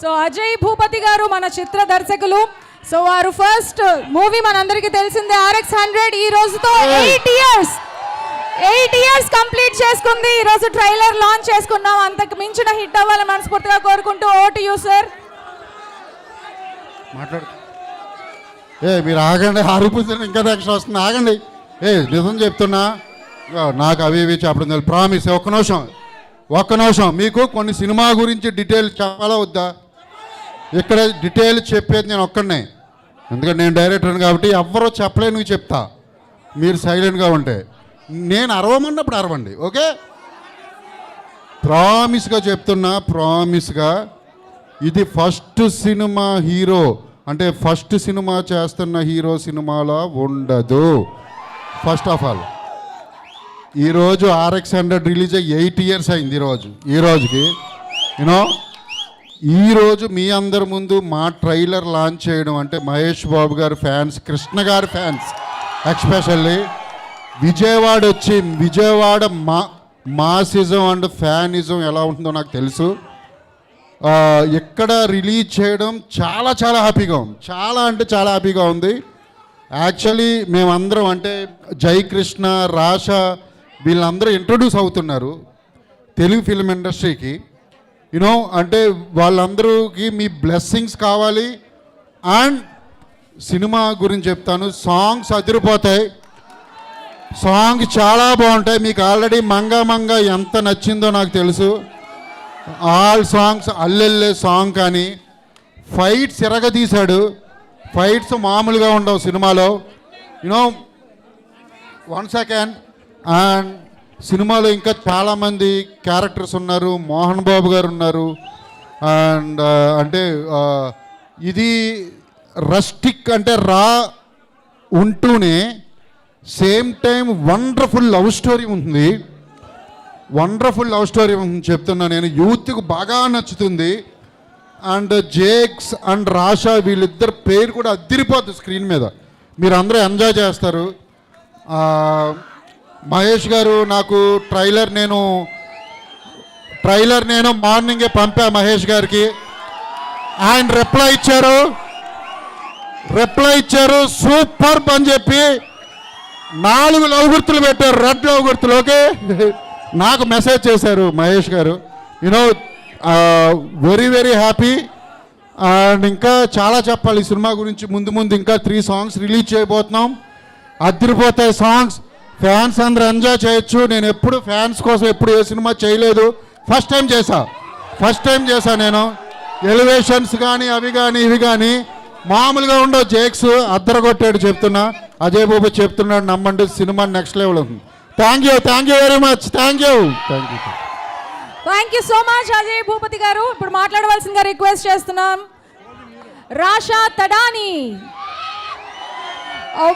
So Ajay Bhupathi గారు మన చిత్ర దర్శకులు. సో వారు ఫస్ట్ మూవీ మనందరికీ తెలిసిందే RX100. ఈ రోజుతో 8 ఇయర్స్ కంప్లీట్ చేసుకుంది. ఈ రోజు ట్రైలర్ లాంచ్ చేసుకున్నాం. అంతకు మించిన హిట్ అవ్వాలని మనస్ఫూర్తిగా కోరుకుంటూ ఓటు యూ సార్. మాట్లాడు. మీరు ఆగండి, ఆరిపోతే ఇంకా నెక్స్ట్ వస్తుంది. ఆగండి. నిజం చెప్తున్నా, నాకు అవి ఇవి చెప్పడం తెలియదు. ప్రామిస్. ఒక్క నిమిషం మీకు కొన్ని సినిమా గురించి డీటెయిల్ చెప్పాలా వద్దా? ఇక్కడ డీటెయిల్ చెప్పేది నేను ఒక్కడనే, ఎందుకంటే నేను డైరెక్టర్ని కాబట్టి ఎవ్వరూ చెప్పలేను. చెప్తా, మీరు సైలెంట్గా ఉంటే. నేను అరవమన్నప్పుడు అరవండి, ఓకే? ప్రామిస్గా చెప్తున్నా, ప్రామిస్గా ఇది ఫస్ట్ సినిమా హీరో అంటే ఫస్ట్ సినిమా చేస్తున్న హీరో సినిమాలో ఉండదు. ఫస్ట్ ఆఫ్ ఆల్ ఈరోజు RX100 రిలీజ్ అయ్యి 8 ఇయర్స్ అయింది. ఈ రోజుకి ఈరోజు మీ అందరి ముందు మా ట్రైలర్ లాంచ్ చేయడం అంటే మహేష్ బాబు గారి ఫ్యాన్స్, కృష్ణ గారి ఫ్యాన్స్ ఎక్స్పెషల్లీ విజయవాడ వచ్చి, విజయవాడ మాసిజం అండ్ ఫ్యానిజం ఎలా ఉంటుందో నాకు తెలుసు. ఇక్కడ రిలీజ్ చేయడం చాలా చాలా హ్యాపీగా ఉంది. చాలా అంటే చాలా హ్యాపీగా ఉంది. యాక్చువల్లీ మేమందరం అంటే జై కృష్ణ, రాషా వీళ్ళందరూ ఇంట్రొడ్యూస్ అవుతున్నారు తెలుగు ఫిల్మ్ ఇండస్ట్రీకి. అంటే వాళ్ళందరికీ మీ బ్లెస్సింగ్స్ కావాలి. అండ్ సినిమా గురించి చెప్తాను, సాంగ్స్ అదిరిపోతాయి. సాంగ్స్ చాలా బాగుంటాయి. మీకు ఆల్రెడీ మంగా మంగా ఎంత నచ్చిందో నాకు తెలుసు. ఆల్ సాంగ్స్, అల్లెల్లే సాంగ్ కానీ ఫైట్స్ ఎరగదీశాడు. ఫైట్స్ మామూలుగా ఉండవు సినిమాలో. 1 సెకండ్. అండ్ సినిమాలో ఇంకా చాలామంది క్యారెక్టర్స్ ఉన్నారు. మోహన్ బాబు గారు ఉన్నారు. అండ్ అంటే ఇది రస్టిక్ అంటే రా ఉంటూనే same time wonderful love story ఉంటుంది. చెప్తున్నా నేను. యూత్కి బాగా నచ్చుతుంది. అండ్ జేక్స్ అండ్ రాషా వీళ్ళిద్దరు పేరు కూడా అదిరిపోద్ది స్క్రీన్ మీద. మీరు అందరూ ఎంజాయ్ చేస్తారు. మహేష్ గారు నాకు ట్రైలర్ నేను మార్నింగే పంపా మహేష్ గారికి. ఆయన రిప్లై ఇచ్చారు సూపర్ అని చెప్పి 4 లవ్ గుర్తులు పెట్టారు, రెడ్ లవ్ గుర్తులు. ఓకే, నాకు మెసేజ్ చేశారు మహేష్ గారు. Very very happy. అండ్ ఇంకా చాలా చెప్పాలి ఈ సినిమా గురించి. ముందు ఇంకా 3 సాంగ్స్ రిలీజ్ చేయబోతున్నాం. అదిరిపోతాయి సాంగ్స్. ఫ్యాన్స్ అందరూ ఎంజాయ్ చేయొచ్చు. నేను ఎప్పుడు ఫ్యాన్స్ కోసం ఎప్పుడు ఏ సినిమా చేయలేదు. ఫస్ట్ టైం చేశా నేను. ఎలివేషన్స్ కానీ అవి కానీ ఇవి కానీ మామూలుగా ఉండవు. జేక్స్ అద్దరగొట్టాడు చెప్తున్నా. అజయ్ బాబు చెప్తున్నాడు, నమ్మండి, సినిమా నెక్స్ట్ లెవెల్ ఉంది. Thank you very much. Thank you so much Ajay Bhupathi గారు. ఇప్పుడు మాట్లాడవలసిందిగా రిక్వెస్ట్ చేస్తున్నాం రాషా తడాని.